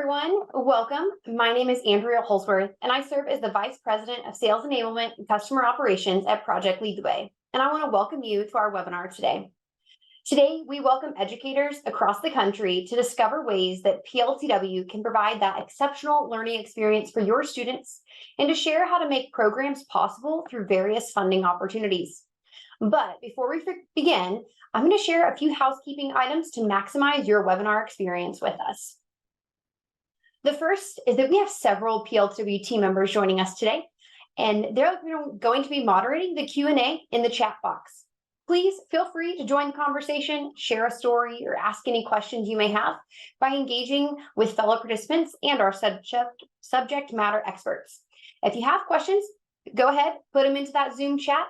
everyone. Welcome. My name is Andrea Holsworth, and I serve as the Vice President of Sales Enablement and Customer Operations at PreK Lead the Way. And I want to welcome you to our webinar today. Today, we welcome educators across the country to discover ways that PLTW can provide that exceptional learning experience for your students and to share how to make programs possible through various funding opportunities. But before we begin, I'm going to share a few housekeeping items to maximize your webinar experience with us. The first is that we have several PLTW team members joining us today, and they're going to be moderating the Q&A in the chat box. Please feel free to join the conversation, share a story, or ask any questions you may have by engaging with fellow participants and our subject matter experts. If you have questions, go ahead, put them into that Zoom chat.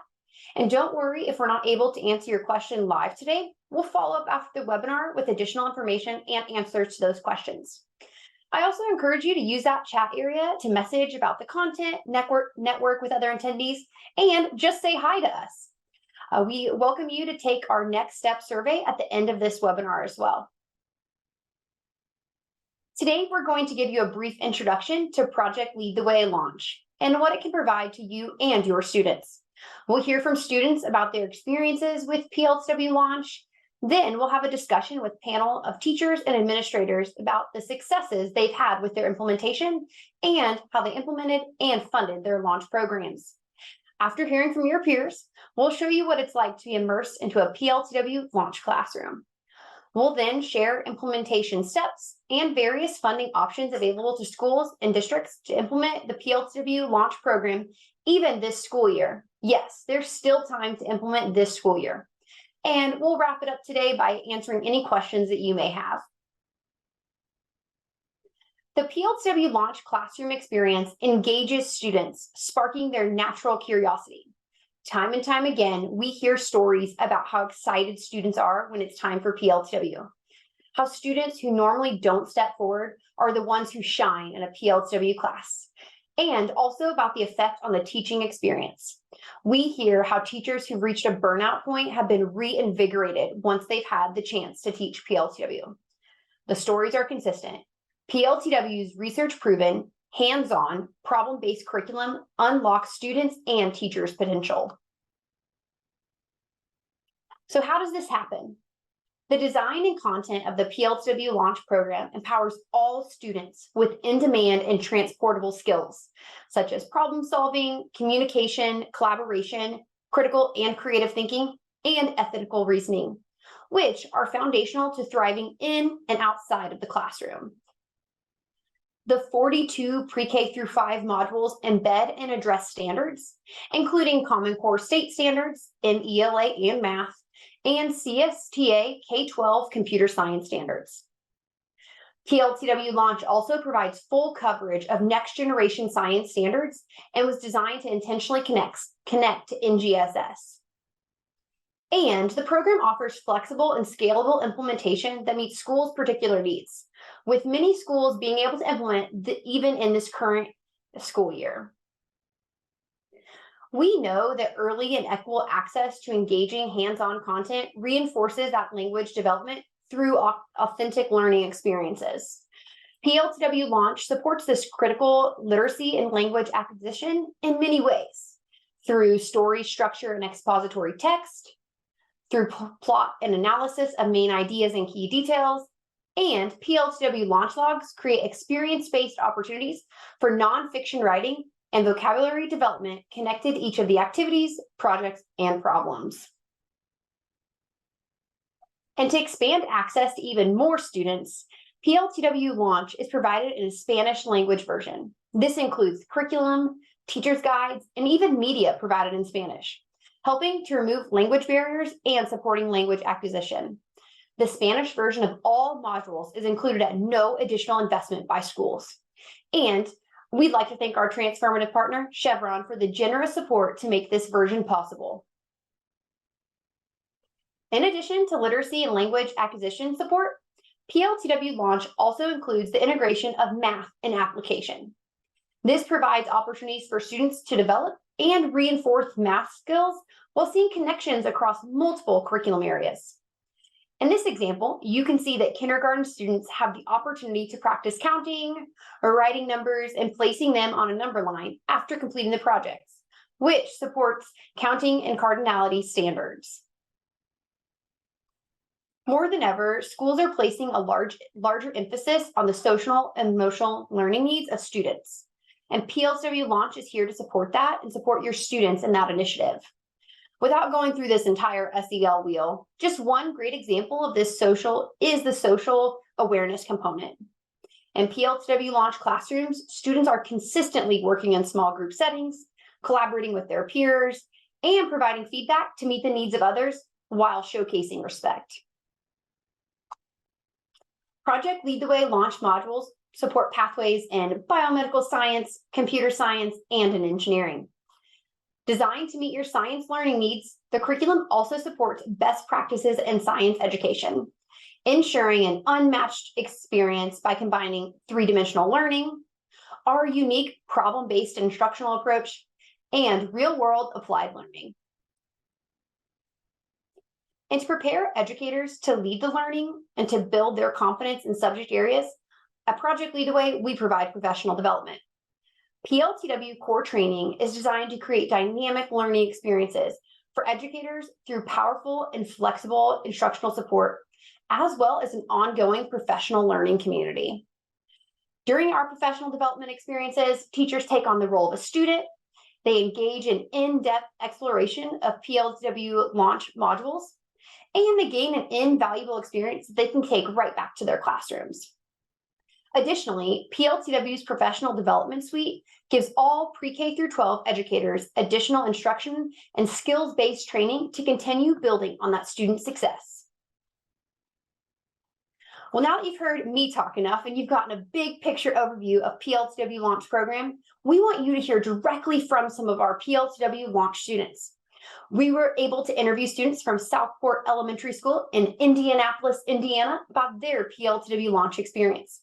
And don't worry if we're not able to answer your question live today. We'll follow up after the webinar with additional information and answers to those questions. I also encourage you to use that chat area to message about the content, network with other attendees, and just say hi to us. We welcome you to take our next step survey at the end of this webinar as well. Today, we're going to give you a brief introduction to PreK Lead the Way Launch and what it can provide to you and your students. We'll hear from students about their experiences with PLTW Launch. Then we'll have a discussion with a panel of teachers and administrators about the successes they've had with their implementation and how they implemented and funded their launch programs. After hearing from your peers, we'll show you what it's like to be immersed into a PLTW launch classroom. We'll then share implementation steps and various funding options available to schools and districts to implement the PLTW launch program even this school year. Yes, there's still time to implement this school year. And we'll wrap it up today by answering any questions that you may have. The PLTW launch classroom experience engages students, sparking their natural curiosity. Time and time again, we hear stories about how excited students are when it's time for PLTW. How students who normally don't step forward are the ones who shine in a PLTW class. And also about the effect on the teaching experience. We hear how teachers who've reached a burnout point have been reinvigorated once they've had the chance to teach PLTW. The stories are consistent. PLTW's research-proven, hands-on, problem-based curriculum unlocks students' and teachers' potential. So how does this happen? The design and content of the PLTW Launch program empowers all students with in-demand and transportable skills, such as problem solving, communication, collaboration, critical and creative thinking, and ethical reasoning, which are foundational to thriving in and outside of the classroom. The 42 pre-K through 5 modules embed and address standards, including Common Core State Standards in ELA and Math, and CSTA K-12 computer science standards. PLTW Launch also provides full coverage of next generation science standards and was designed to intentionally connect to NGSS. And the program offers flexible and scalable implementation that meets schools' particular needs, with many schools being able to implement even in this current school year. We know that early and equal access to engaging hands-on content reinforces that language development through authentic learning experiences. PLTW Launch supports this critical literacy and language acquisition in many ways, through story structure and expository text, through plot and analysis of main ideas and key details, and PLTW Launch logs create experience-based opportunities for nonfiction writing and vocabulary development connected to each of the activities, projects, and problems. And to expand access to even more students, PLTW Launch is provided in a Spanish language version. This includes curriculum, teacher's guides, and even media provided in Spanish, helping to remove language barriers and supporting language acquisition. The Spanish version of all modules is included at no additional investment by schools. And we'd like to thank our transformative partner, Chevron, for the generous support to make this version possible. In addition to literacy and language acquisition support, PLTW Launch also includes the integration of math and application. This provides opportunities for students to develop and reinforce math skills while seeing connections across multiple curriculum areas. In this example, you can see that kindergarten students have the opportunity to practice counting or writing numbers and placing them on a number line after completing the projects, which supports counting and cardinality standards. More than ever, schools are placing a larger emphasis on the social and emotional learning needs of students. And PLTW Launch is here to support that and support your students in that initiative. Without going through this entire SEL wheel, just one great example of this is the social awareness component. In PLTW Launch classrooms, students are consistently working in small group settings, collaborating with their peers, and providing feedback to meet the needs of others while showcasing respect. Project Lead the Way launch modules support pathways in biomedical science, computer science, and in engineering. Designed to meet your science learning needs, the curriculum also supports best practices in science education, ensuring an unmatched experience by combining three-dimensional learning, our unique problem-based instructional approach, and real-world applied learning. And to prepare educators to lead the learning and to build their confidence in subject areas, at Project Lead the Way, we provide professional development. PLTW core training is designed to create dynamic learning experiences for educators through powerful and flexible instructional support, as well as an ongoing professional learning community. During our professional development experiences, teachers take on the role of a student. They engage in in-depth exploration of PLTW Launch modules, and they gain an invaluable experience that they can take right back to their classrooms. Additionally, PLTW's Professional Development Suite gives all pre-K through 12 educators additional instruction and skills-based training to continue building on that student success. Well, now that you've heard me talk enough and you've gotten a big picture overview of PLTW Launch program, we want you to hear directly from some of our PLTW Launch students. We were able to interview students from Southport Elementary School in Indianapolis, Indiana, about their PLTW Launch experience.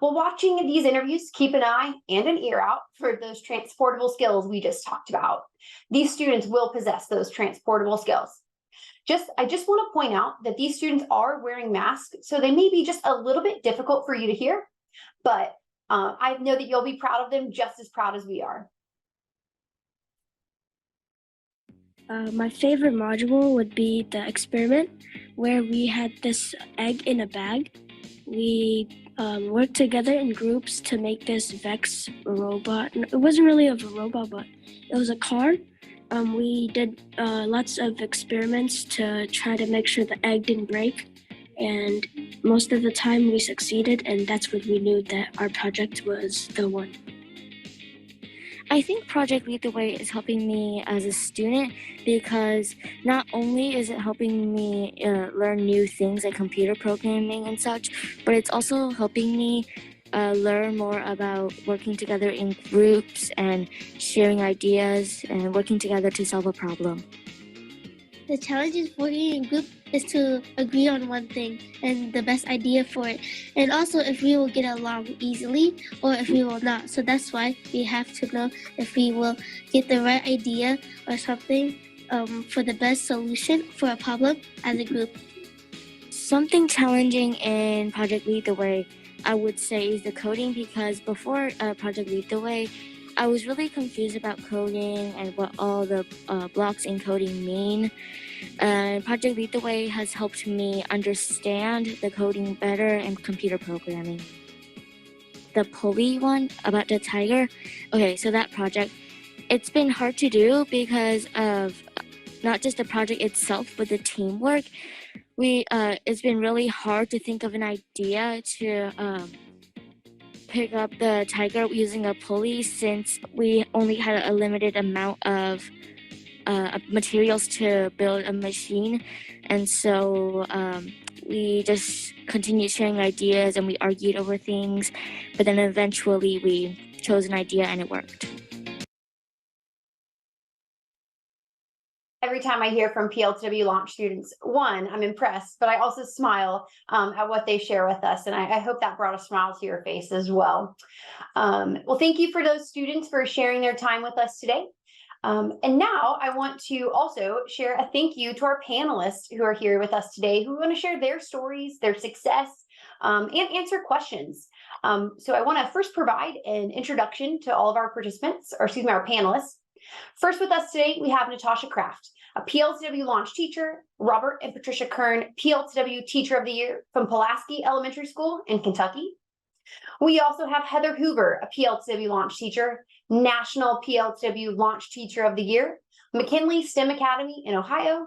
While watching these interviews, keep an eye and an ear out for those transportable skills we just talked about. These students will possess those transportable skills. I just want to point out that these students are wearing masks, so they may be just a little bit difficult for you to hear, but I know that you'll be proud of them just as proud as we are. My favorite module would be the experiment where we had this egg in a bag. We worked together in groups to make this Vex robot. It wasn't really a robot, but it was a car. We did lots of experiments to try to make sure the egg didn't break. And most of the time we succeeded, and that's when we knew that our project was the one. I think Project Lead the Way is helping me as a student because not only is it helping me learn new things like computer programming and such, but it's also helping me learn more about working together in groups and sharing ideas and working together to solve a problem. The challenge is working in group is to agree on one thing and the best idea for it. And also if we will get along easily or if we will not. So that's why we have to know if we will get the right idea or something for the best solution for a problem as a group. Something challenging in Project Lead the Way, I would say, is the coding, because before Project Lead the Way, I was really confused about coding and what all the blocks in coding mean. Project Lead the Way has helped me understand the coding better and computer programming. The pulley one about the tiger, okay, so that project, it's been hard to do because of not just the project itself, but the teamwork. It's been really hard to think of an idea to pick up the tiger using a pulley, since we only had a limited amount of materials to build a machine. And so we just continued sharing ideas and we argued over things, but then eventually we chose an idea and it worked. Every time I hear from PLTW Launch students, one, I'm impressed, but I also smile at what they share with us. And I hope that brought a smile to your face as well. Well, thank you for those students for sharing their time with us today. And now I want to also share a thank you to our panelists who are here with us today, who want to share their stories, their success, and answer questions. So I want to first provide an introduction to all of our participants, or excuse me, our panelists. First with us today, we have Natasha Kraft, a PLTW Launch teacher, Robert and Patricia Kern, PLTW Teacher of the Year from Pulaski Elementary School in Kentucky. We also have Heather Hoover, a PLTW Launch teacher, National PLTW Launch Teacher of the Year, McKinley STEM Academy in Ohio,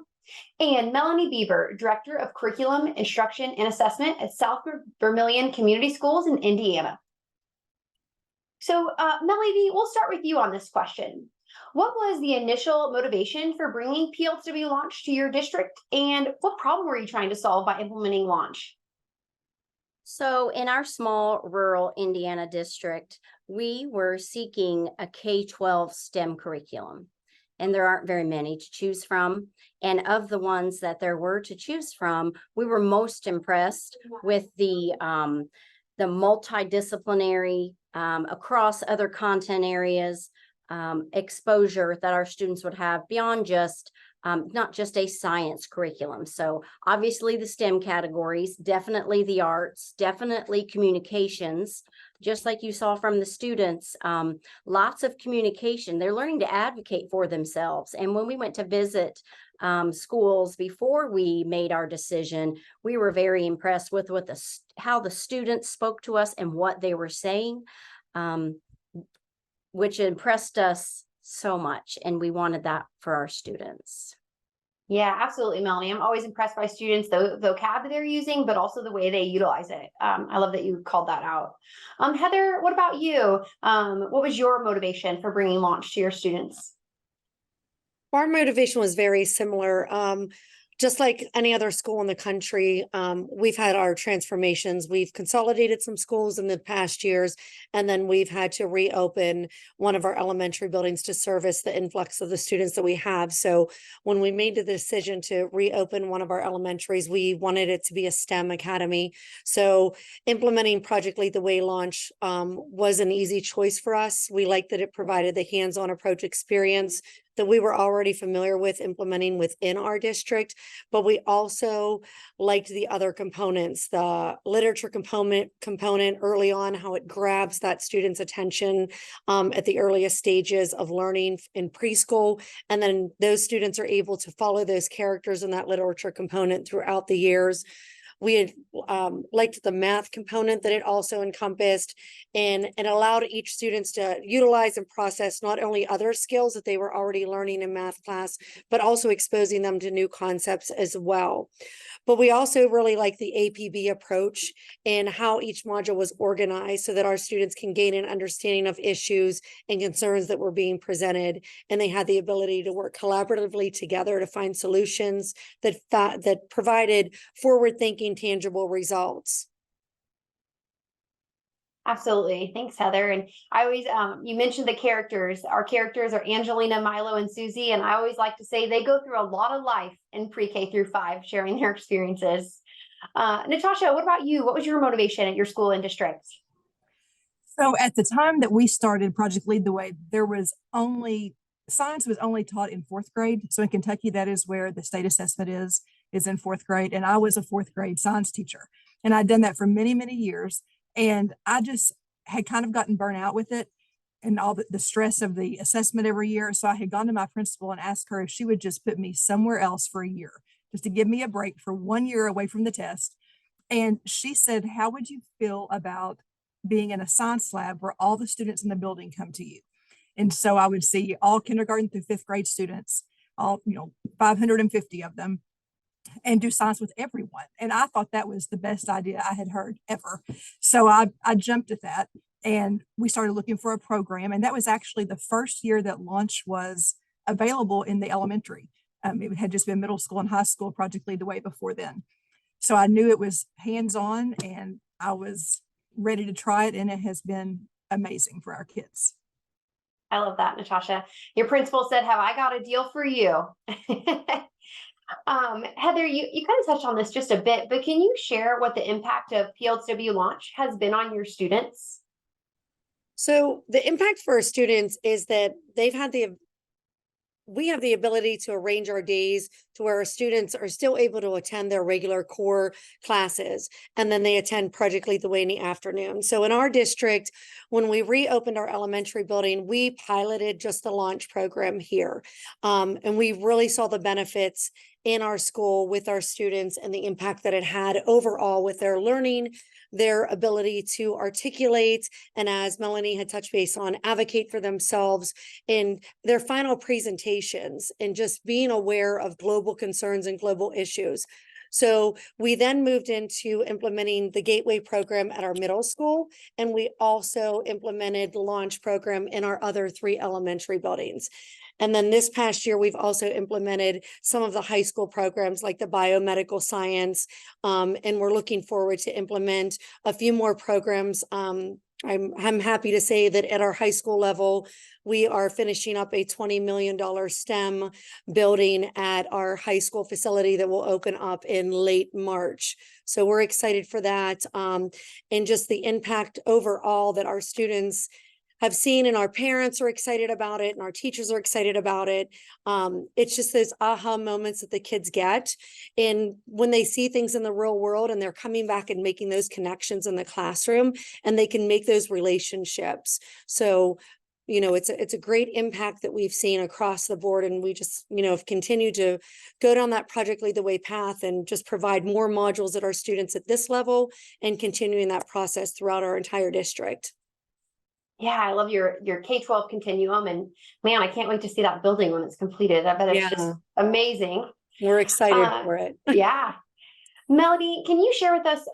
and Melanie Bieber, Director of Curriculum, Instruction, and Assessment at South Vermilion Community Schools in Indiana. So, Melanie, we'll start with you on this question. What was the initial motivation for bringing PLTW Launch to your district, and what problem were you trying to solve by implementing Launch? So in our small rural Indiana district, we were seeking a K-12 STEM curriculum, and there aren't very many to choose from. And of the ones that there were to choose from, we were most impressed with the multidisciplinary, across other content areas, exposure that our students would have beyond just not just a science curriculum. So obviously the STEM categories, definitely the arts, definitely communications, just like you saw from the students, lots of communication. They're learning to advocate for themselves. And when we went to visit schools before we made our decision, we were very impressed with how the students spoke to us and what they were saying, which impressed us so much, and we wanted that for our students. Yeah, absolutely, Melanie. I'm always impressed by students, the vocab they're using, but also the way they utilize it. I love that you called that out. Heather, what about you? What was your motivation for bringing Launch to your students? Our motivation was very similar. Just like any other school in the country, we've had our transformations. We've consolidated some schools in the past years, and then we've had to reopen one of our elementary buildings to service the influx of the students that we have. So when we made the decision to reopen one of our elementaries, we wanted it to be a STEM academy. So implementing Project Lead the Way Launch was an easy choice for us. We liked that it provided the hands-on approach experience that we were already familiar with implementing within our district, but we also liked the other components, the literature component early on, how it grabs that student's attention at the earliest stages of learning in preschool. And then those students are able to follow those characters in that literature component throughout the years. We had liked the math component that it also encompassed, and it allowed each students to utilize and process not only other skills that they were already learning in math class, but also exposing them to new concepts as well. But we also really like the APB approach and how each module was organized so that our students can gain an understanding of issues and concerns that were being presented. And they had the ability to work collaboratively together to find solutions that provided forward-thinking, tangible results. Absolutely. Thanks, Heather. And I always, you mentioned the characters. Our characters are Angelina, Milo, and Susie. And I always like to say they go through a lot of life in pre-K through 5, sharing their experiences. Natasha, what about you? What was your motivation at your school and district? So at the time that we started Project Lead the Way, science was only taught in 4th grade. So in Kentucky, that is where the state assessment is in 4th grade. And I was a 4th grade science teacher. And I'd done that for many, many years. And I just had kind of gotten burnt out with it and all the stress of the assessment every year. So I had gone to my principal and asked her if she would just put me somewhere else for a year, just to give me a break for 1 year away from the test. And she said, how would you feel about being in a science lab where all the students in the building come to you? And so I would see all kindergarten through 5th grade students, all 550 of them, and do science with everyone. And I thought that was the best idea I had heard ever. So I jumped at that, and we started looking for a program. And that was actually the first year that Launch was available in the elementary. It had just been middle school and high school Project Lead the Way before then. So I knew it was hands-on, and I was ready to try it. And it has been amazing for our kids. I love that, Natasha. Your principal said, have I got a deal for you? Heather, you kind of touched on this just a bit, but can you share what the impact of PLTW Launch has been on your students? So the impact for our students is that they've had the we have the ability to arrange our days to where our students are still able to attend their regular core classes, and then they attend Project Lead the Way in the afternoon. So in our district, when we reopened our elementary building, we piloted just the launch program here. And we really saw the benefits in our school with our students and the impact that it had overall with their learning, their ability to articulate, and as Melanie had touched base on, advocate for themselves in their final presentations, and just being aware of global concerns and global issues. So we then moved into implementing the Gateway program at our middle school, and we also implemented the Launch program in our other 3 elementary buildings. And then this past year, we've also implemented some of the high school programs like the biomedical science, and we're looking forward to implement a few more programs. I'm happy to say that at our high school level, we are finishing up a $20 million STEM building at our high school facility that will open up in late March. So we're excited for that, and just the impact overall that our students have seen, and our parents are excited about it, and our teachers are excited about it. It's just those aha moments that the kids get, and when they see things in the real world and they're coming back and making those connections in the classroom, and they can make those relationships. So, it's a great impact that we've seen across the board, and we just, have continued to go down that Project Lead the Way path and just provide more modules at our students at this level, and continuing that process throughout our entire district. Yeah, I love your K-12 continuum, and man, I can't wait to see that building when it's completed. I bet it's just amazing. We're excited for it. Yeah. Melody, can you share with us,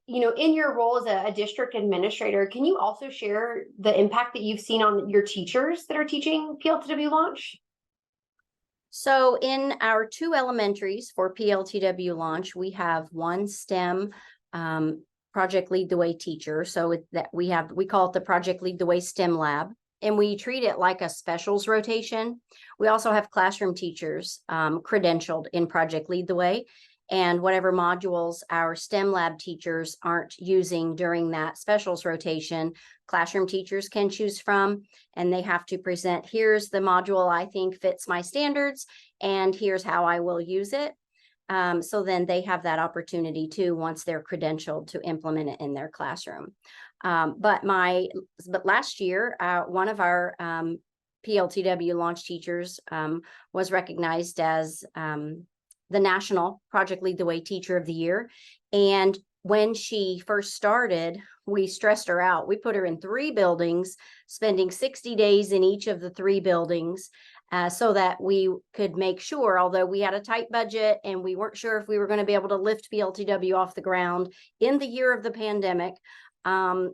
in your role as a district administrator, can you also share the impact that you've seen on your teachers that are teaching PLTW Launch? So in our 2 elementaries for PLTW Launch, we have 1 STEM Project Lead the Way teacher. So we call it the Project Lead the Way STEM lab, and we treat it like a specials rotation. We also have classroom teachers credentialed in Project Lead the Way, and whatever modules our STEM lab teachers aren't using during that specials rotation, classroom teachers can choose from, and they have to present, here's the module I think fits my standards, and here's how I will use it. So then they have that opportunity too, once they're credentialed, to implement it in their classroom. But last year, one of our PLTW Launch teachers was recognized as the National Project Lead the Way Teacher of the Year. And when she first started, we stressed her out. We put her in 3 buildings, spending 60 days in each of the 3 buildings. So that we could make sure, although we had a tight budget and we weren't sure if we were going to be able to lift PLTW off the ground in the year of the pandemic,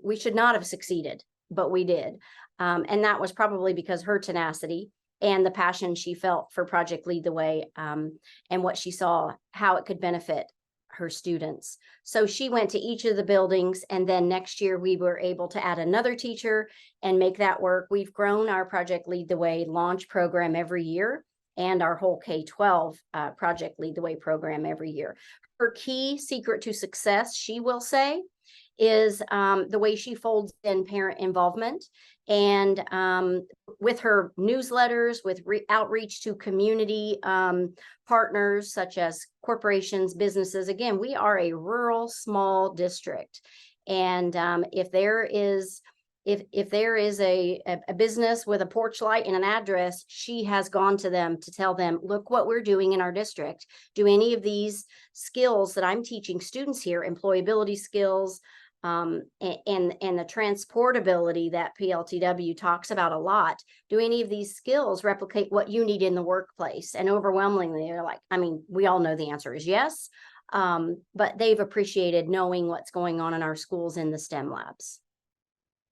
we should not have succeeded, but we did. And that was probably because her tenacity and the passion she felt for Project Lead the Way, and what she saw, how it could benefit her students. So she went to each of the buildings, and then next year we were able to add another teacher and make that work. We've grown our Project Lead the Way Launch program every year, and our whole K-12 Project Lead the Way program every year. Her key secret to success, she will say, is the way she folds in parent involvement, and with her newsletters, with outreach to community partners such as corporations, businesses. Again, we are a rural small district, and if there is a business with a porch light and an address, she has gone to them to tell them, look what we're doing in our district. Do any of these skills that I'm teaching students here, employability skills, and the transportability that PLTW talks about a lot, do any of these skills replicate what you need in the workplace? And overwhelmingly, they're like, we all know the answer is yes, but they've appreciated knowing what's going on in our schools in the STEM labs.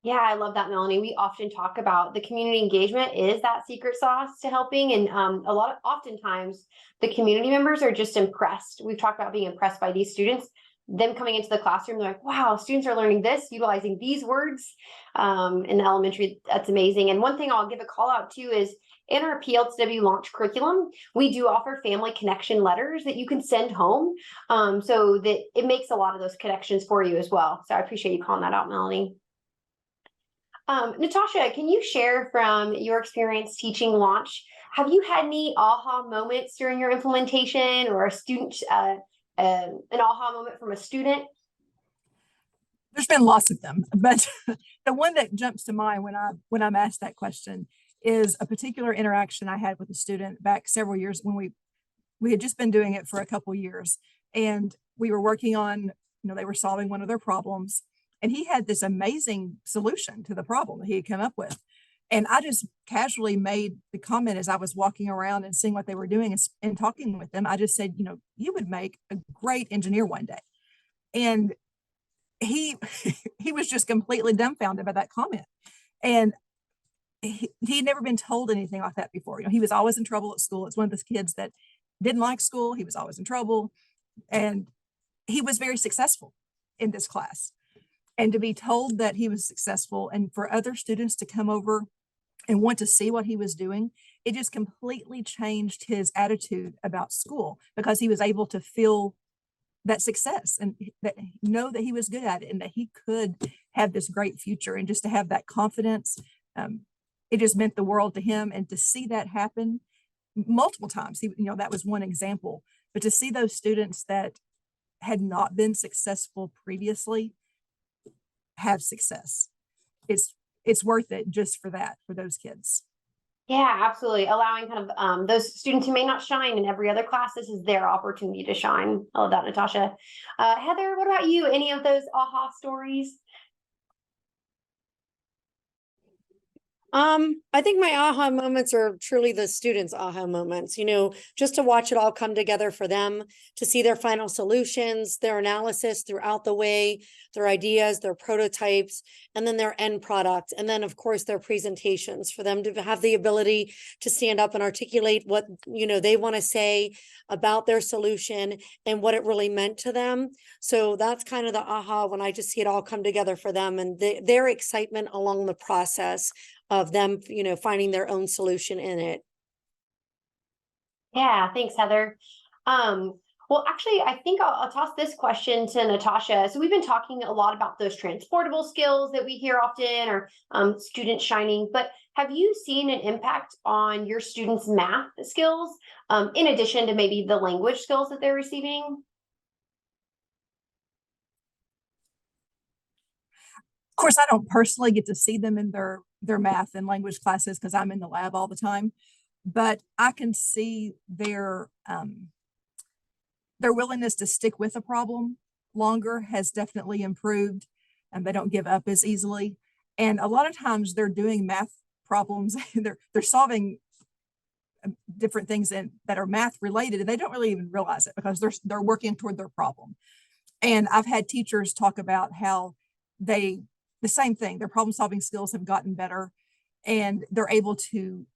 Yeah, I love that, Melanie. We often talk about the community engagement is that secret sauce to helping. And oftentimes the community members are just impressed. We've talked about being impressed by these students, them coming into the classroom, they're like, wow, students are learning this, utilizing these words in the elementary. That's amazing. And one thing I'll give a call out to is in our PLTW Launch curriculum, we do offer family connection letters that you can send home, so that it makes a lot of those connections for you as well. So I appreciate you calling that out, Melanie. Natasha, can you share from your experience teaching Launch have you had any aha moments during your implementation, or a student, an aha moment from a student? There's been lots of them, but the one that jumps to mind when I'm asked that question is a particular interaction I had with a student back several years when we had just been doing it for a couple years, and we were working on, they were solving one of their problems, and he had this amazing solution to the problem that he had come up with. And I just casually made the comment as I was walking around and seeing what they were doing and talking with them. I just said, you would make a great engineer one day. And he was just completely dumbfounded by that comment. And he'd never been told anything like that before. He was always in trouble at school. It's one of those kids that didn't like school. He was always in trouble. And he was very successful in this class. And to be told that he was successful and for other students to come over and want to see what he was doing, it just completely changed his attitude about school, because he was able to feel that success and know that he was good at it and that he could have this great future. And just to have that confidence, it just meant the world to him. And to see that happen multiple times, that was one example, but to see those students that had not been successful previously have success, it's worth it just for that, for those kids. Yeah, absolutely. Allowing kind of those students who may not shine in every other class, this is their opportunity to shine. I love that, Natasha. Heather, what about you? Any of those aha stories? I think my aha moments are truly the students' aha moments, just to watch it all come together for them, to see their final solutions, their analysis throughout the way, their ideas, their prototypes, and then their end product. And then, of course, their presentations, for them to have the ability to stand up and articulate what, they want to say about their solution and what it really meant to them. So that's kind of the aha, when I just see it all come together for them and their excitement along the process of them, finding their own solution in it. Yeah, thanks, Heather. Well, actually, I think I'll toss this question to Natasha. So we've been talking a lot about those transportable skills that we hear often, or students shining, but have you seen an impact on your students' math skills, in addition to maybe the language skills that they're receiving? Of course, I don't personally get to see them in their math and language classes because I'm in the lab all the time, but I can see their willingness to stick with a problem longer has definitely improved, and they don't give up as easily. And a lot of times they're doing math problems, they're solving different things that are math related, and they don't really even realize it because they're working toward their problem. And I've had teachers talk about how the same thing, their problem solving skills have gotten better, and they're able to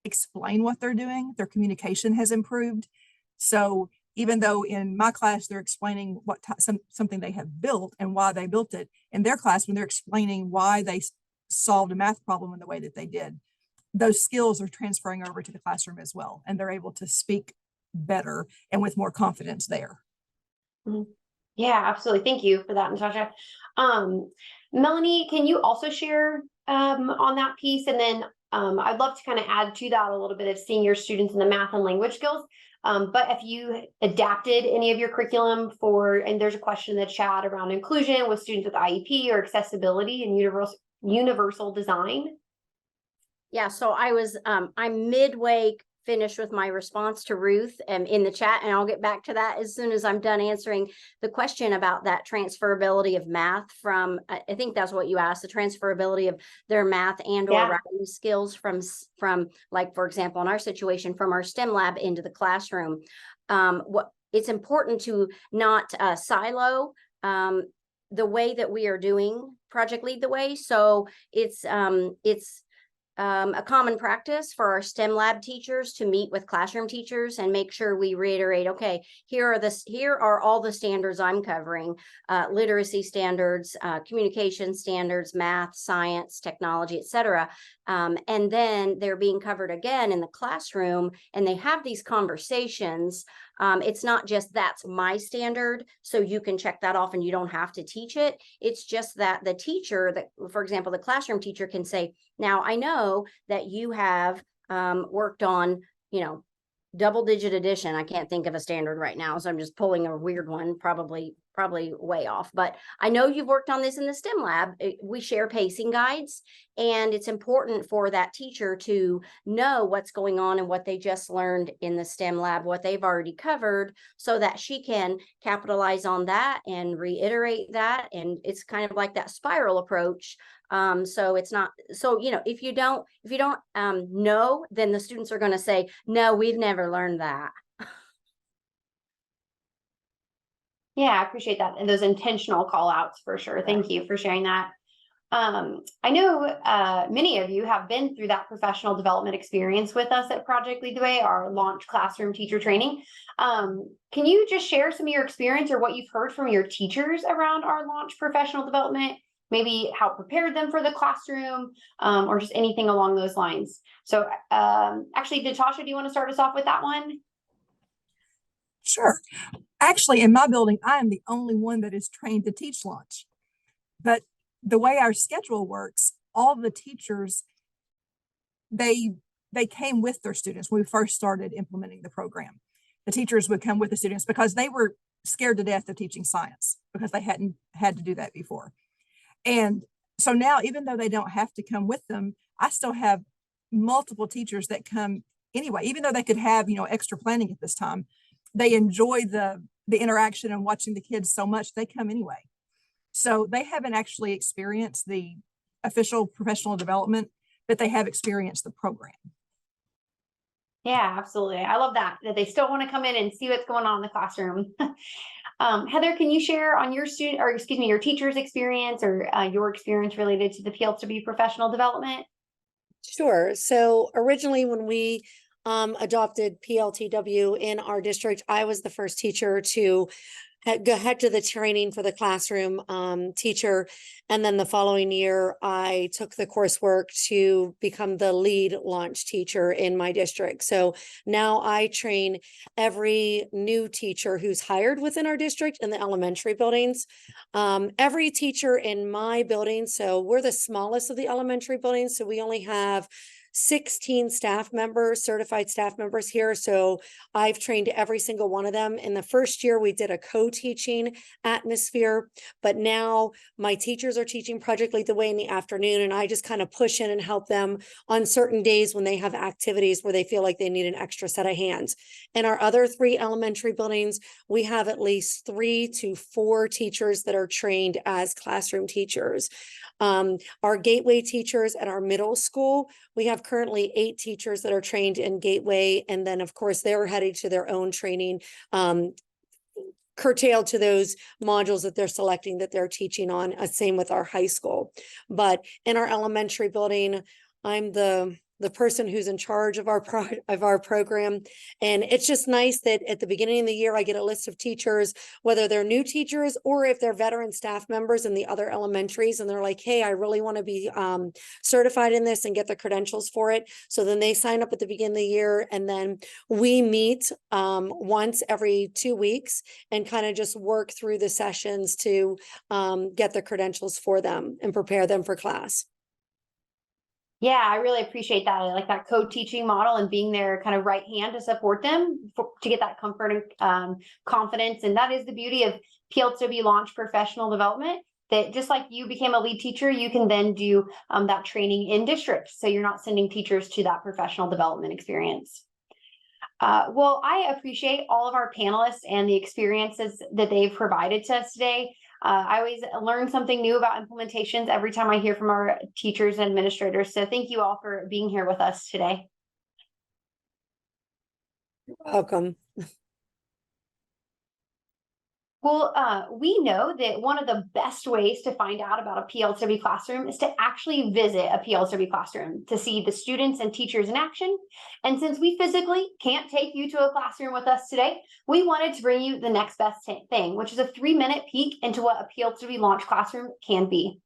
explain what they're doing. Their communication has improved. So even though in my class, they're explaining something they have built and why they built it, in their class, when they're explaining why they solved a math problem in the way that they did, those skills are transferring over to the classroom as well. And they're able to speak better and with more confidence there. Mm-hmm. Yeah, absolutely. Thank you for that, Natasha. Melanie, can you also share on that piece? And then I'd love to kind of add to that a little bit of seeing your students in the math and language skills. But if you adapted any of your curriculum and there's a question in the chat around inclusion with students with IEP or accessibility and universal design. Yeah, so I'm midway finished with my response to Ruth in the chat, and I'll get back to that as soon as I'm done answering the question about that transferability of math from, I think that's what you asked, the transferability of their math and or writing skills from like, for example, in our situation, from our STEM lab into the classroom. It's important to not silo the way that we are doing Project Lead the Way. So it's a common practice for our STEM lab teachers to meet with classroom teachers and make sure we reiterate, okay, here are all the standards I'm covering, literacy standards, communication standards, math, science, technology, etc. And then they're being covered again in the classroom, and they have these conversations. It's not just that's my standard, so you can check that off and you don't have to teach it. It's just that the teacher, for example, the classroom teacher can say, now I know that you have worked on, double digit addition. I can't think of a standard right now, so I'm just pulling a weird one, probably way off. But I know you've worked on this in the STEM lab. We share pacing guides, and it's important for that teacher to know what's going on and what they just learned in the STEM lab, what they've already covered, so that she can capitalize on that and reiterate that. And it's kind of like that spiral approach. So it's not, so, if you don't know, then the students are going to say, no, we've never learned that. Yeah, I appreciate that. And those intentional call outs for sure. Thank you for sharing that. I know many of you have been through that professional development experience with us at Project Lead the Way, our launch classroom teacher training. Can you just share some of your experience or what you've heard from your teachers around our launch professional development? Maybe how prepared them for the classroom, or just anything along those lines. So actually, Natasha, do you want to start us off with that one? Sure. Actually, in my building, I am the only one that is trained to teach launch. But the way our schedule works, all the teachers, they came with their students when we first started implementing the program. The teachers would come with the students because they were scared to death of teaching science because they hadn't had to do that before. And so now, even though they don't have to come with them, I still have multiple teachers that come anyway, even though they could have, extra planning at this time. They enjoy the interaction and watching the kids so much, they come anyway. So they haven't actually experienced the official professional development, but they have experienced the program. Yeah, absolutely. I love that they still want to come in and see what's going on in the classroom. Heather, can you share on your your teacher's experience or your experience related to the PLTW professional development? Sure. So originally when we adopted PLTW in our district, I was the first teacher to head to the training for the classroom teacher. And then the following year, I took the coursework to become the lead launch teacher in my district. So now I train every new teacher who's hired within our district in the elementary buildings. Every teacher in my building, so we're the smallest of the elementary buildings, so we only have 16 staff members, certified staff members here. So I've trained every single one of them. In the first year, we did a co-teaching atmosphere, but now my teachers are teaching Project Lead the Way in the afternoon, and I just kind of push in and help them on certain days when they have activities where they feel like they need an extra set of hands. In our other 3 elementary buildings, we have at least 3 to 4 teachers that are trained as classroom teachers. Our gateway teachers at our middle school, we have currently 8 teachers that are trained in gateway. And then of course they're heading to their own training, curtailed to those modules that they're selecting that they're teaching on. Same with our high school. But in our elementary building, I'm the person who's in charge of our program. And it's just nice that at the beginning of the year, I get a list of teachers, whether they're new teachers or if they're veteran staff members in the other elementaries, and they're like, hey, I really want to be certified in this and get the credentials for it. So then they sign up at the beginning of the year, and then we meet once every 2 weeks and kind of just work through the sessions to get the credentials for them and prepare them for class. Yeah, I really appreciate that. I like that co-teaching model and being their kind of right hand to support them to get that comfort and confidence. And that is the beauty of PLTW Launch professional development, that just like you became a lead teacher, you can then do that training in district. So you're not sending teachers to that professional development experience. Well, I appreciate all of our panelists and the experiences that they've provided to us today. I always learn something new about implementations every time I hear from our teachers and administrators. So thank you all for being here with us today. You're welcome. Well, we know that one of the best ways to find out about a PLTW classroom is to actually visit a PLTW classroom to see the students and teachers in action. And since we physically can't take you to a classroom with us today, we wanted to bring you the next best thing, which is a 3-minute peek into what a PLTW Launch classroom can be.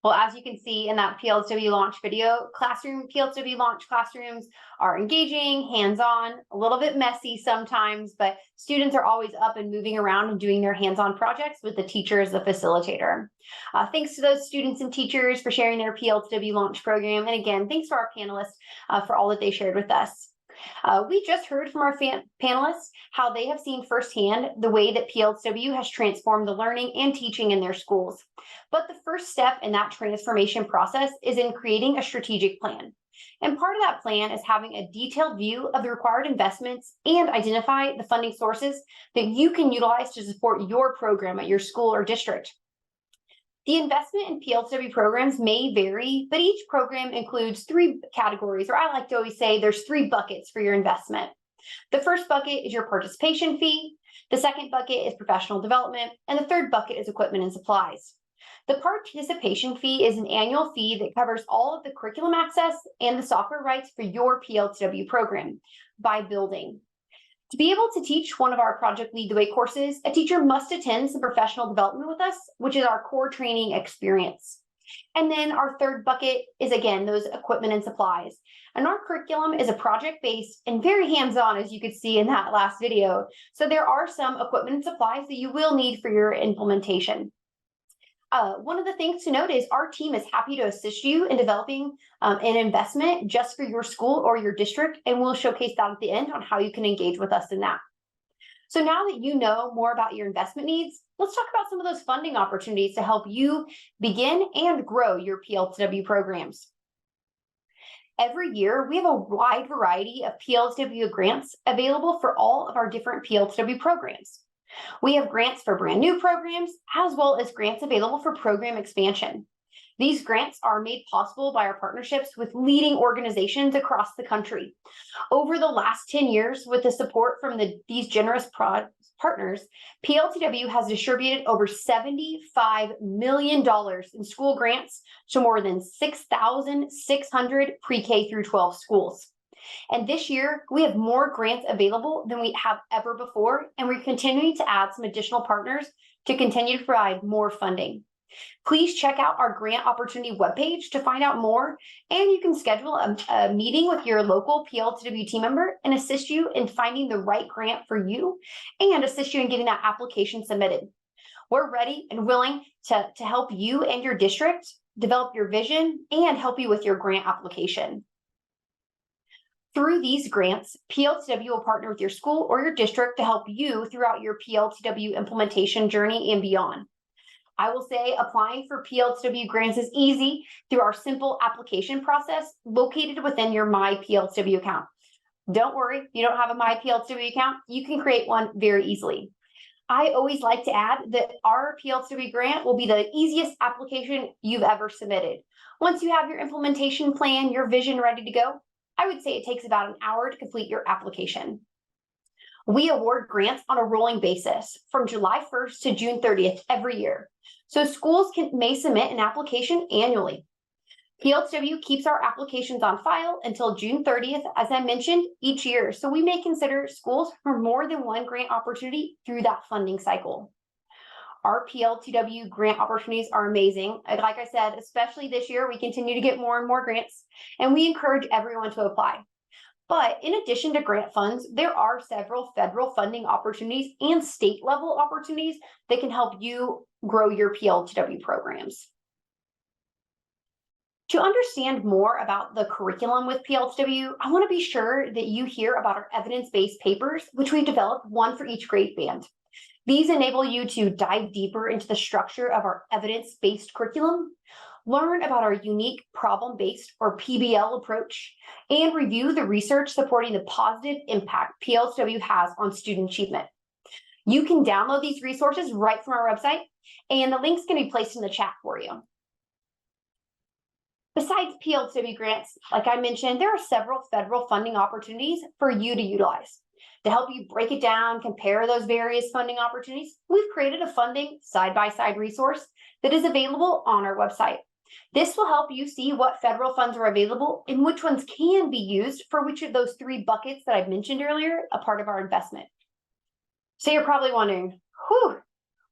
Well, as you can see in that PLTW launch video, PLTW launch classrooms are engaging, hands-on, a little bit messy sometimes, but students are always up and moving around and doing their hands-on projects with the teacher as the facilitator. Thanks to those students and teachers for sharing their PLTW launch program. And again, thanks to our panelists for all that they shared with us. We just heard from our panelists how they have seen firsthand the way that PLTW has transformed the learning and teaching in their schools. But the first step in that transformation process is in creating a strategic plan. And part of that plan is having a detailed view of the required investments and identify the funding sources that you can utilize to support your program at your school or district. The investment in PLTW programs may vary, but each program includes 3 categories, or I like to always say there's 3 buckets for your investment. The first bucket is your participation fee, the second bucket is professional development, and the third bucket is equipment and supplies. The participation fee is an annual fee that covers all of the curriculum access and the software rights for your PLTW program by building. To be able to teach one of our Project Lead the Way courses, a teacher must attend some professional development with us, which is our core training experience. And then our third bucket is, again, those equipment and supplies. And our curriculum is a project-based and very hands-on, as you could see in that last video. So there are some equipment and supplies that you will need for your implementation. One of the things to note is our team is happy to assist you in developing an investment just for your school or your district, and we'll showcase that at the end on how you can engage with us in that. So now that you know more about your investment needs, let's talk about some of those funding opportunities to help you begin and grow your PLTW programs. Every year, we have a wide variety of PLTW grants available for all of our different PLTW programs. We have grants for brand new programs, as well as grants available for program expansion. These grants are made possible by our partnerships with leading organizations across the country. Over the last 10 years, with the support from these generous partners, PLTW has distributed over $75 million in school grants to more than 6,600 pre-K through 12 schools. And this year, we have more grants available than we have ever before, and we're continuing to add some additional partners to continue to provide more funding. Please check out our grant opportunity webpage to find out more, and you can schedule a meeting with your local PLTW team member and assist you in finding the right grant for you and assist you in getting that application submitted. We're ready and willing to help you and your district develop your vision and help you with your grant application. Through these grants, PLTW will partner with your school or your district to help you throughout your PLTW implementation journey and beyond. I will say applying for PLTW grants is easy through our simple application process located within your My PLTW account. Don't worry, if you don't have a My PLTW account, you can create one very easily. I always like to add that our PLTW grant will be the easiest application you've ever submitted. Once you have your implementation plan, your vision ready to go, I would say it takes about an hour to complete your application. We award grants on a rolling basis from July 1st to June 30th every year. So schools may submit an application annually. PLTW keeps our applications on file until June 30th, as I mentioned, each year. So we may consider schools for more than one grant opportunity through that funding cycle. Our PLTW grant opportunities are amazing. Like I said, especially this year, we continue to get more and more grants, and we encourage everyone to apply. But in addition to grant funds, there are several federal funding opportunities and state level opportunities that can help you grow your PLTW programs. To understand more about the curriculum with PLTW, I want to be sure that you hear about our evidence-based papers, which we've developed, one for each grade band. These enable you to dive deeper into the structure of our evidence-based curriculum, learn about our unique problem-based or PBL approach, and review the research supporting the positive impact PLTW has on student achievement. You can download these resources right from our website, and the links can be placed in the chat for you. Besides PLTW grants, like I mentioned, there are several federal funding opportunities for you to utilize. To help you break it down, compare those various funding opportunities, we've created a funding side-by-side resource that is available on our website. This will help you see what federal funds are available and which ones can be used for which of those 3 buckets that I've mentioned earlier, a part of our investment. So you're probably wondering,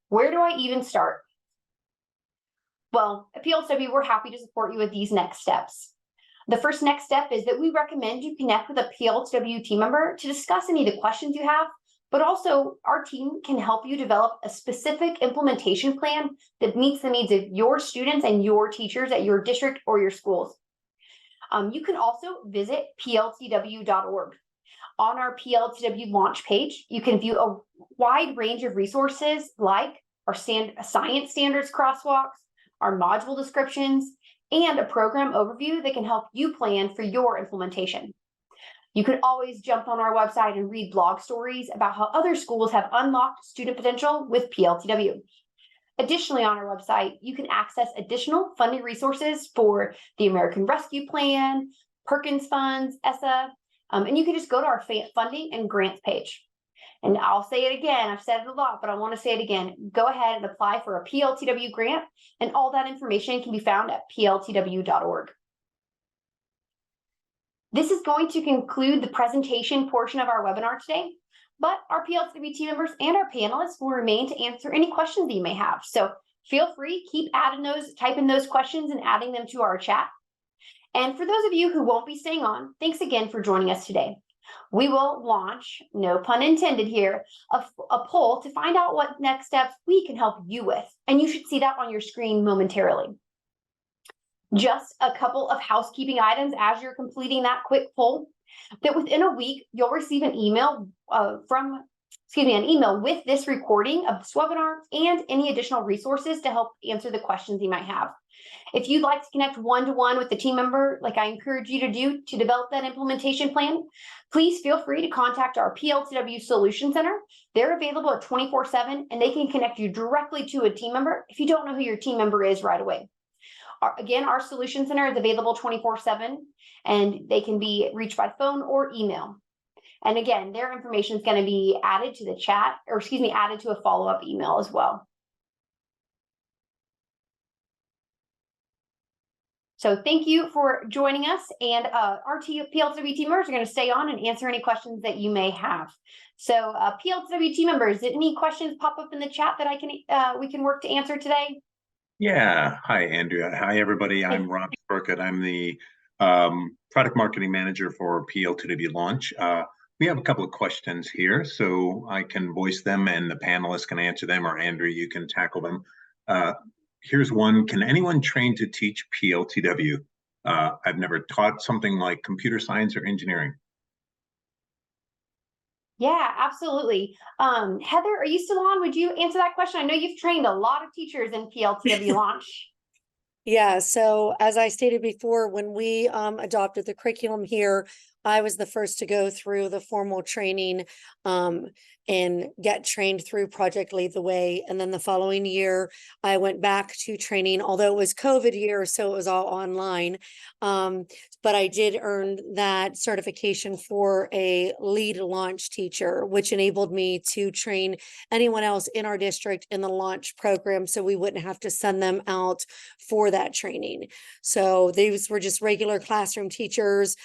where do I even start? Well, at PLTW, we're happy to support you with these next steps. The first next step is that we recommend you connect with a PLTW team member to discuss any of the questions you have, but also our team can help you develop a specific implementation plan that meets the needs of your students and your teachers at your district or your schools. You can also visit PLTW.org. On our PLTW launch page, you can view a wide range of resources like our science standards crosswalks, our module descriptions, and a program overview that can help you plan for your implementation. You can always jump on our website and read blog stories about how other schools have unlocked student potential with PLTW. Additionally, on our website, you can access additional funding resources for the American Rescue Plan, Perkins Funds, ESSA, and you can just go to our funding and grants page. And I'll say it again, I've said it a lot, but I want to say it again. Go ahead and apply for a PLTW grant, and all that information can be found at pltw.org. This is going to conclude the presentation portion of our webinar today, but our PLTW team members and our panelists will remain to answer any questions that you may have. So feel free, keep typing those questions and adding them to our chat. And for those of you who won't be staying on, thanks again for joining us today. We will launch, no pun intended here, a poll to find out what next steps we can help you with. And you should see that on your screen momentarily. Just a couple of housekeeping items as you're completing that quick poll, that within a week, you'll receive an email with this recording of this webinar and any additional resources to help answer the questions you might have. If you'd like to connect one-to-one with the team member, like I encourage you to do to develop that implementation plan, please feel free to contact our PLTW Solution Center. They're available at 24/7, and they can connect you directly to a team member if you don't know who your team member is right away. Again, our Solution Center is available 24/7, and they can be reached by phone or email. And again, their information is going to be added to the chat, or added to a follow-up email as well. So thank you for joining us, and our PLTW team members are going to stay on and answer any questions that you may have. So PLTW team members, did any questions pop up in the chat that we can work to answer today? Yeah. Hi, Andrea. Hi, everybody. I'm Rob Burkett. I'm the product marketing manager for PLTW Launch. We have a couple of questions here, so I can voice them and the panelists can answer them, or Andrea, you can tackle them. Here's one. Can anyone train to teach PLTW? I've never taught something like computer science or engineering. Yeah, absolutely. Heather, are you still on? Would you answer that question? I know you've trained a lot of teachers in PLTW Launch. Yeah, so as I stated before, when we adopted the curriculum here, I was the first to go through the formal training and get trained through Project Lead the Way. And then the following year, I went back to training, although it was COVID year, so it was all online. But I did earn that certification for a lead launch teacher, which enabled me to train anyone else in our district in the launch program, so we wouldn't have to send them out for that training. So these were just regular classroom teachers,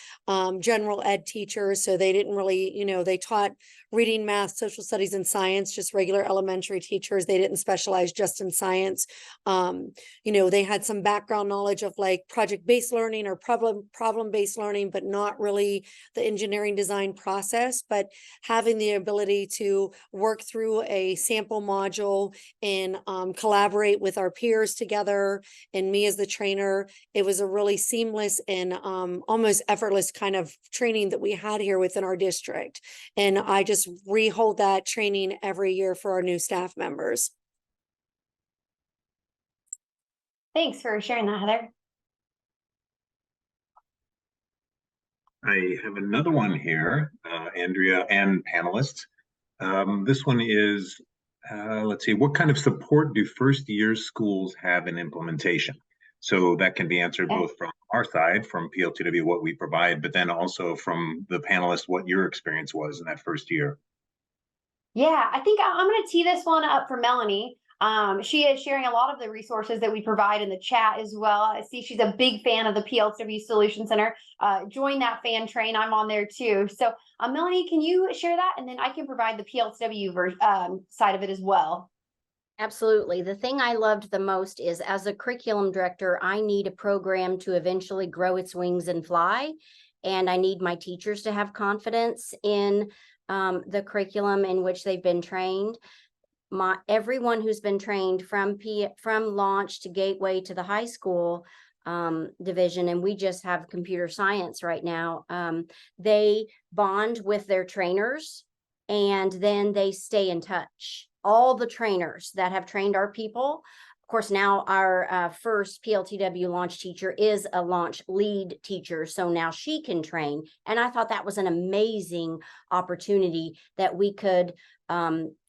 general ed teachers. So they didn't really, they taught reading, math, social studies, and science, just regular elementary teachers. They didn't specialize just in science. They had some background knowledge of like project-based learning or problem-based learning, but not really the engineering design process. But having the ability to work through a sample module and collaborate with our peers together, and me as the trainer, it was a really seamless and almost effortless kind of training that we had here within our district. And I just rehold that training every year for our new staff members. Thanks for sharing that, Heather. I have another one here, Andrea and panelists. This one is, let's see, what kind of support do first year schools have in implementation? So that can be answered both from our side, from PLTW, what we provide, but then also from the panelists, what your experience was in that first year. Yeah, I think I'm going to tee this one up for Melanie. She is sharing a lot of the resources that we provide in the chat as well. I see she's a big fan of the PLTW Solution Center. Join that fan train. I'm on there too. So Melanie, can you share that? And then I can provide the PLTW side of it as well. Absolutely. The thing I loved the most is, as a curriculum director, I need a program to eventually grow its wings and fly. And I need my teachers to have confidence in the curriculum in which they've been trained. Everyone who's been trained from Launch to Gateway to the high school division, and we just have computer science right now, they bond with their trainers, and then they stay in touch. All the trainers that have trained our people. Of course, now our first PLTW launch teacher is a launch lead teacher, so now she can train. And I thought that was an amazing opportunity that we could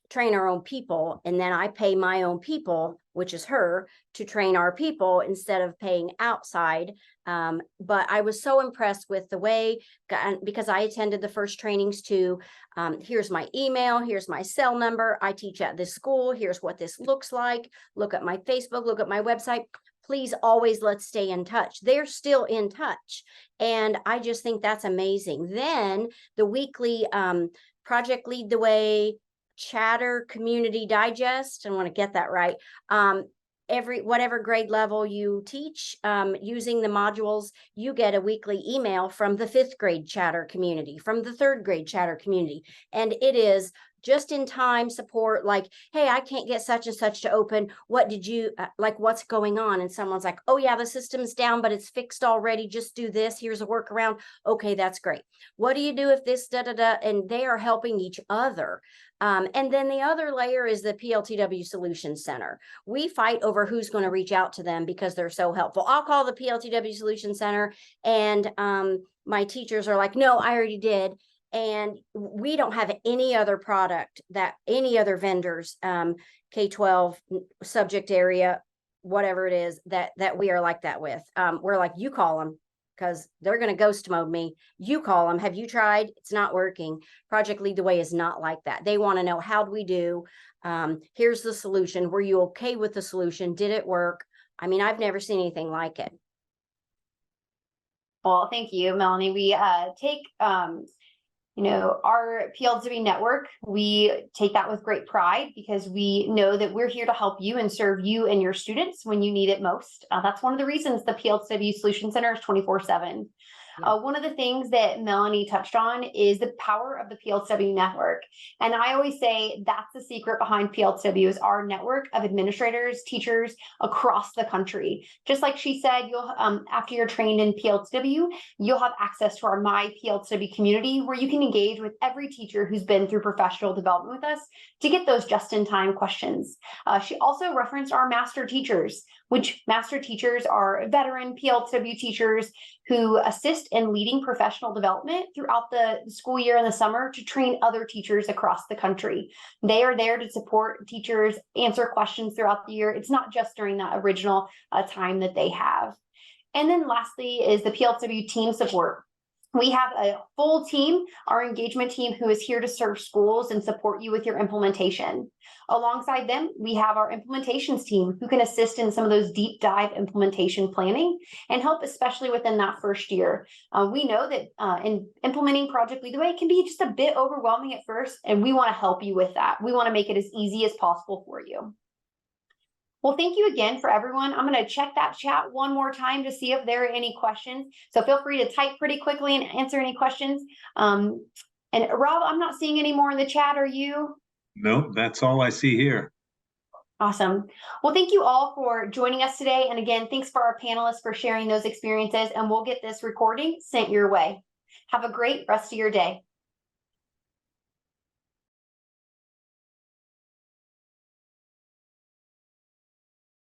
train our own people, and then I pay my own people, which is her, to train our people instead of paying outside. But I was so impressed with the way, because I attended the first trainings too. Here's my email, here's my cell number, I teach at this school, here's what this looks like, look at my Facebook, look at my website. Please always let's stay in touch. They're still in touch. And I just think that's amazing. Then the weekly Project Lead the Way Chatter Community Digest, I want to get that right. Whatever grade level you teach, using the modules, you get a weekly email from the 5th grade chatter community, from the 3rd grade chatter community. And it is just in time support, like, hey, I can't get such and such to open. What did you, like, what's going on? And someone's like, oh yeah, the system's down, but it's fixed already. Just do this. Here's a workaround. Okay, that's great. What do you do if this, and they are helping each other. And then the other layer is the PLTW Solutions Center. We fight over who's going to reach out to them because they're so helpful. I'll call the PLTW Solutions Center, and my teachers are like, no, I already did. And we don't have any other product that any other vendors, K-12 subject area, whatever it is, that we are like that with. We're like, you call them, because they're going to ghost mode me. You call them. Have you tried? It's not working. Project Lead the Way is not like that. They want to know, how do we do? Here's the solution. Were you okay with the solution? Did it work? I mean, I've never seen anything like it. Well, thank you, Melanie. We take our PLTW network, we take that with great pride, because we know that we're here to help you and serve you and your students when you need it most. That's one of the reasons the PLTW Solution Center is 24/7. One of the things that Melanie touched on is the power of the PLTW network. And I always say that's the secret behind PLTW, is our network of administrators, teachers across the country. Just like she said, you'll after you're trained in PLTW, you'll have access to our My PLTW community, where you can engage with every teacher who's been through professional development with us to get those just-in-time questions. She also referenced our master teachers, which master teachers are veteran PLTW teachers who assist in leading professional development throughout the school year and the summer to train other teachers across the country. They are there to support teachers, answer questions throughout the year. It's not just during that original time that they have. And then lastly is the PLTW team support. We have a full team, our engagement team, who is here to serve schools and support you with your implementation. Alongside them, we have our implementations team, who can assist in some of those deep dive implementation planning and help, especially within that first year. We know that in implementing Project Lead the Way, it can be just a bit overwhelming at first, and we want to help you with that. We want to make it as easy as possible for you. Well, thank you again for everyone. I'm going to check that chat one more time to see if there are any questions. So feel free to type pretty quickly and answer any questions. And Rob, I'm not seeing any more in the chat. Are you? Nope, that's all I see here. Awesome. Well, thank you all for joining us today. And again, thanks for our panelists for sharing those experiences. And we'll get this recording sent your way. Have a great rest of your day.